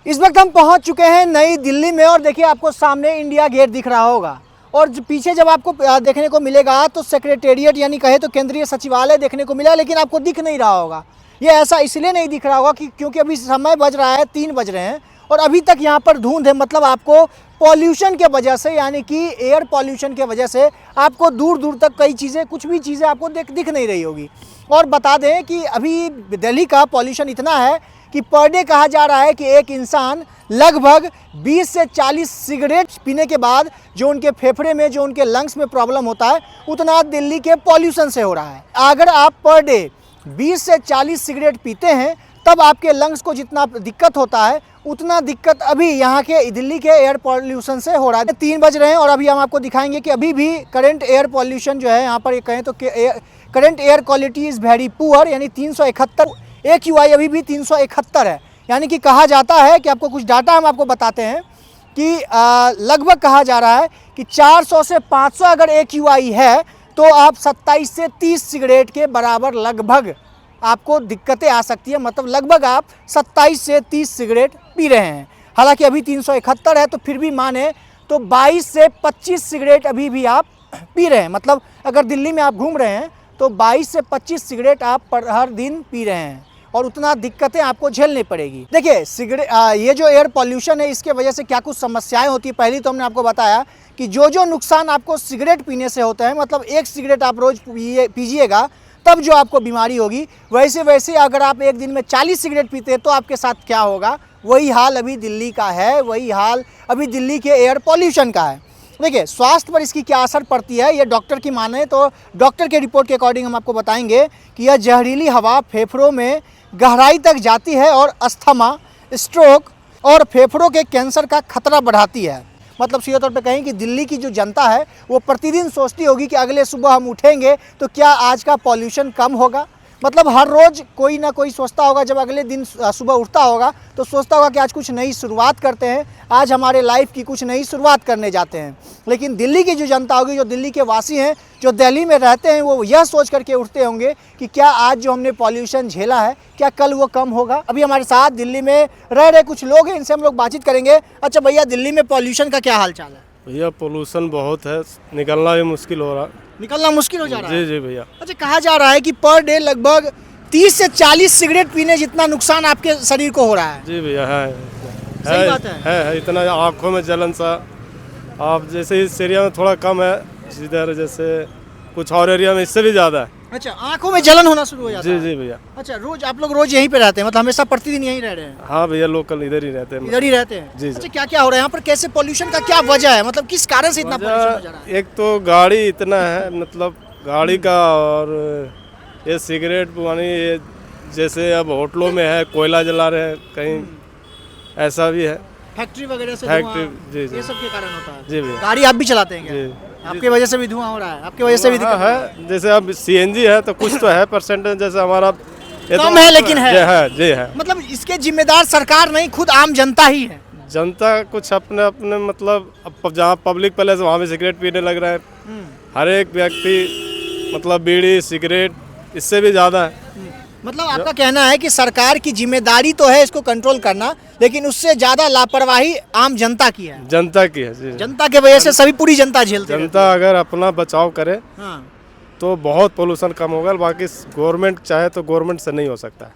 इस वक्त हम पहुंच चुके हैं नई दिल्ली में और देखिए आपको सामने इंडिया गेट दिख रहा होगा और पीछे जब आपको देखने को मिलेगा तो सेक्रेटेरिएट यानी कहे तो केंद्रीय सचिवालय देखने को मिला, लेकिन आपको दिख नहीं रहा होगा। ये ऐसा इसलिए नहीं दिख रहा होगा कि क्योंकि अभी समय बज रहा है 3 बज रहे हैं और अभी तक यहाँ पर धुंध है। मतलब आपको पॉल्यूशन के वजह से यानी कि एयर पॉल्यूशन के वजह से आपको दूर दूर तक कई चीज़ें कुछ भी चीज़ें आपको दिख नहीं रही होगी। और बता दें कि अभी दिल्ली का पॉल्यूशन इतना है कि पर डे कहा जा रहा है कि एक इंसान लगभग 20 से 40 सिगरेट पीने के बाद जो उनके फेफड़े में जो उनके लंग्स में प्रॉब्लम होता है उतना दिल्ली के पॉल्यूशन से हो रहा है। अगर आप पर डे 20 से 40 सिगरेट पीते हैं तब आपके लंग्स को जितना दिक्कत होता है उतना दिक्कत अभी यहाँ के दिल्ली के एयर पॉल्यूशन से हो रहा है। 3 बज रहे हैं और अभी हम आपको दिखाएंगे कि अभी भी करंट एयर पॉल्यूशन जो है यहाँ पर कहें तो current air quality is very poor, यानी 371 AQI अभी भी 371 है। यानी कि कहा जाता है कि आपको कुछ डाटा हम आपको बताते हैं कि लगभग कहा जा रहा है कि 400 से 500 अगर AQI है तो आप 27 से 30 सिगरेट के बराबर लगभग आपको दिक्कतें आ सकती है। मतलब लगभग आप 27 से 30 सिगरेट पी रहे हैं। हालांकि अभी 371 है तो फिर भी माने तो 22 से 25 सिगरेट अभी भी आप पी रहे हैं। मतलब अगर दिल्ली में आप घूम रहे हैं तो 22 से 25 सिगरेट आप हर दिन पी रहे हैं और उतना दिक्कतें आपको झेलनी पड़ेगी। देखिए सिगरेट ये जो एयर पॉल्यूशन है इसके वजह से क्या कुछ समस्याएं होती है। पहली तो हमने आपको बताया कि जो नुकसान आपको सिगरेट पीने से होता है, मतलब एक सिगरेट आप रोज़ पीजिएगा तब जो आपको बीमारी होगी, वैसे वैसे अगर आप एक दिन में 40 सिगरेट पीते हैं तो आपके साथ क्या होगा। वही हाल अभी दिल्ली का है, वही हाल अभी दिल्ली के एयर पॉल्यूशन का है। देखिए स्वास्थ्य पर इसकी क्या असर पड़ती है ये डॉक्टर की माने तो डॉक्टर के रिपोर्ट के अकॉर्डिंग हम आपको बताएंगे कि यह जहरीली हवा फेफड़ों में गहराई तक जाती है और अस्थमा, स्ट्रोक और फेफड़ों के कैंसर का खतरा बढ़ाती है। मतलब सीधे तौर पे कहें कि दिल्ली की जो जनता है वो प्रतिदिन सोचती होगी कि अगले सुबह हम उठेंगे तो क्या आज का पॉल्यूशन कम होगा। मतलब हर रोज़ कोई ना कोई सोचता होगा, जब अगले दिन सुबह उठता होगा तो सोचता होगा कि आज कुछ नई शुरुआत करते हैं, आज हमारे लाइफ की कुछ नई शुरुआत करने जाते हैं। लेकिन दिल्ली की जो जनता होगी, जो दिल्ली के वासी हैं, जो दिल्ली में रहते हैं, वो यह सोच करके उठते होंगे कि क्या आज जो हमने पॉल्यूशन झेला है क्या कल वो कम होगा। अभी हमारे साथ दिल्ली में रह रहे कुछ लोग हैं, इनसे हम लोग बातचीत करेंगे। अच्छा भैया, दिल्ली में पॉल्यूशन का क्या हाल चाल है? भैया पोल्यूशन बहुत है, निकलना भी मुश्किल हो रहा है। निकलना मुश्किल हो जा रहा है? जी जी भैया। अच्छा, कहा जा रहा है कि पर डे लगभग 30 से 40 सिगरेट पीने जितना नुकसान आपके शरीर को हो रहा है। जी भैया है। सही बात है। इतना आँखों में जलन सा। आप जैसे इस एरिया में थोड़ा कम है, इधर जैसे कुछ और एरिया में इससे भी ज़्यादा है। अच्छा, आंखों में जलन होना शुरू हो जाता है? जी जी भैया। अच्छा, रोज आप लोग रोज यहीं पे रहते हैं? मतलब हमेशा प्रतिदिन यहीं रह रहे हैं? हाँ भैया, लोकल इधर ही रहते हैं। इधर ही रहते हैं? जी। अच्छा, क्या क्या हो रहा है यहाँ पर? कैसे पॉल्यूशन का क्या वजह है? मतलब किस कारण से इतना पॉल्यूशन हो जा रहा है? एक तो गाड़ी इतना है, मतलब गाड़ी का, और ये सिगरेट पुरानी, ये जैसे अब होटलों में है कोयला जला रहे हैं, कहीं ऐसा भी है। फैक्ट्री वगैरह से फैक्ट्री, धुआं, जी जी। ये सब के कारण होता है? जी भैया। गाड़ी आप भी चलाते हैं क्या? जी। आपकी वजह से भी धुआं हो रहा है? आपकी वजह से भी दिक्कत है? जैसे अब CNG है तो कुछ तो है परसेंटेज, जैसे हमारा कम है लेकिन है। जी है। मतलब इसके जिम्मेदार सरकार नहीं, खुद आम जनता ही है। जनता कुछ अपने अपने, मतलब अब जहाँ पब्लिक प्लेस वहाँ भी सिगरेट पीने लग रहा है। हर एक व्यक्ति, मतलब बीड़ी सिगरेट इससे भी ज़्यादा है। मतलब आपका कहना है कि सरकार की जिम्मेदारी तो है इसको कंट्रोल करना, लेकिन उससे ज्यादा लापरवाही आम जनता की है। जनता की है जी। जनता के वजह से सभी पूरी जनता झेलती है। जनता अगर अपना बचाव करे हाँ। तो बहुत पोल्यूशन कम होगा। बाकी गवर्नमेंट चाहे तो गवर्नमेंट से नहीं हो सकता है,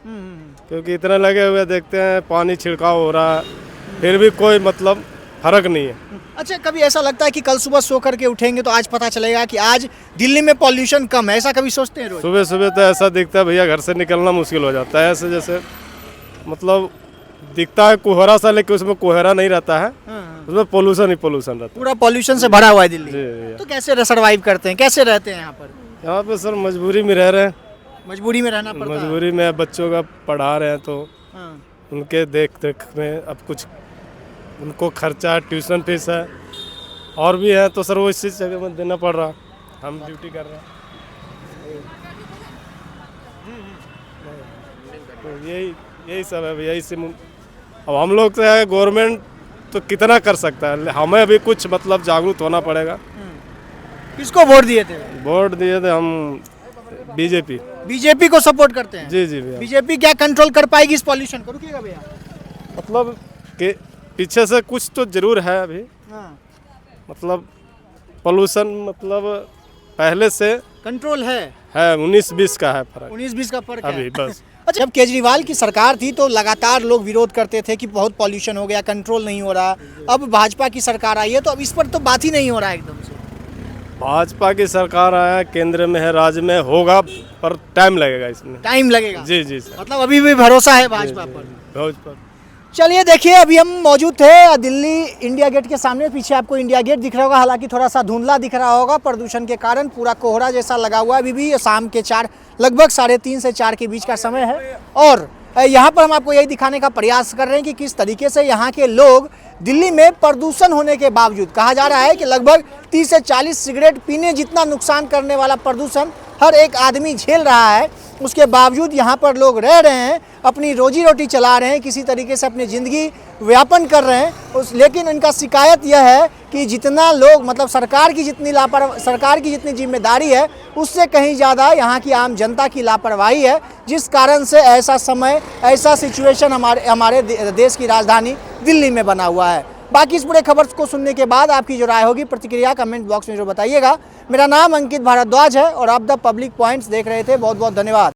क्योंकि इतने लगे हुए देखते हैं, पानी छिड़काव हो रहा है, फिर भी कोई मतलब फर्क नहीं है। अच्छा, कभी ऐसा लगता है कि कल सुबह सो करके उठेंगे तो आज पता चलेगा कि आज दिल्ली में पॉल्यूशन कम है? ऐसा कभी सोचते हैं रोज? सुबह सुबह तो ऐसा दिखता है भैया, घर से निकलना मुश्किल हो जाता है। ऐसे जैसे मतलब दिखता है कोहरा सा, लेकिन उसमें कोहरा नहीं रहता है, उसमें पोल्यूशन ही पोल्यूशन रहता है। पूरा पॉल्यूशन से भरा हुआ है दिल्ली। जी। तो कैसे सर्वाइव करते हैं, कैसे रहते हैं यहाँ पर? यहाँ पे सर मजबूरी में रह रहे हैं। मजबूरी में रहना पड़ता है? मजबूरी में बच्चों का पढ़ा रहे हैं तो हाँ। उनके देख देख में अब कुछ उनको खर्चा है, ट्यूशन फीस है और भी है, तो सर वो इसी जगह में देना पड़ रहा। हम ड्यूटी कर रहे हैं, तो यही सब है भैया। इसी अब हम लोग से है, गवर्नमेंट तो कितना कर सकता है, हमें अभी कुछ मतलब जागरूक होना पड़ेगा। किसको वोट दिए थे? वोट दिए थे हम बीजेपी। बीजेपी को सपोर्ट करते हैं? जी जी भैया। बीजेपी क्या कंट्रोल कर पाएगी इस पॉल्यूशन को? रुकिएगा भैया। मतलब कि पीछे से कुछ तो जरूर है अभी, हाँ, मतलब पोल्यूशन मतलब पहले से कंट्रोल है, 19-20 का है फर्क 19-20 का फर्क है अभी बस। अच्छा, जब केजरीवाल की सरकार थी तो लगातार लोग विरोध करते थे कि बहुत पॉल्यूशन हो गया, कंट्रोल नहीं हो रहा। अब भाजपा की सरकार आई है तो अब इस पर तो बात ही नहीं हो रहा है एकदम से। भाजपा की सरकार आया, केंद्र में है, राज्य में होगा, पर टाइम लगेगा इसमें। टाइम लगेगा, जी जी सर। मतलब अभी भी भरोसा है भाजपा पर। भाजपा चलिए देखिए, अभी हम मौजूद थे दिल्ली इंडिया गेट के सामने। पीछे आपको इंडिया गेट दिख रहा होगा, हालांकि थोड़ा सा धुंधला दिख रहा होगा प्रदूषण के कारण, पूरा कोहरा जैसा लगा हुआ है। अभी भी शाम के 4 लगभग 3:30 से 4 के बीच का समय है और यहाँ पर हम आपको यही दिखाने का प्रयास कर रहे हैं कि किस तरीके से यहाँ के लोग दिल्ली में प्रदूषण होने के बावजूद, कहा जा रहा है कि लगभग 30 से 40 सिगरेट पीने जितना नुकसान करने वाला प्रदूषण हर एक आदमी झेल रहा है, उसके बावजूद यहाँ पर लोग रह रहे हैं, अपनी रोजी रोटी चला रहे हैं, किसी तरीके से अपनी ज़िंदगी व्यापन कर रहे हैं। लेकिन इनका शिकायत यह है कि जितना लोग, मतलब सरकार की जितनी जिम्मेदारी है उससे कहीं ज़्यादा यहाँ की आम जनता की लापरवाही है, जिस कारण से ऐसा समय, ऐसा सिचुएशन हमारे देश की राजधानी दिल्ली में बना हुआ है। बाकी इस पूरे खबर को सुनने के बाद आपकी जो राय होगी, प्रतिक्रिया कमेंट बॉक्स में जो बताइएगा। मेरा नाम अंकित भारद्वाज है और आप द पब्लिक पॉइंट्स देख रहे थे। बहुत बहुत धन्यवाद।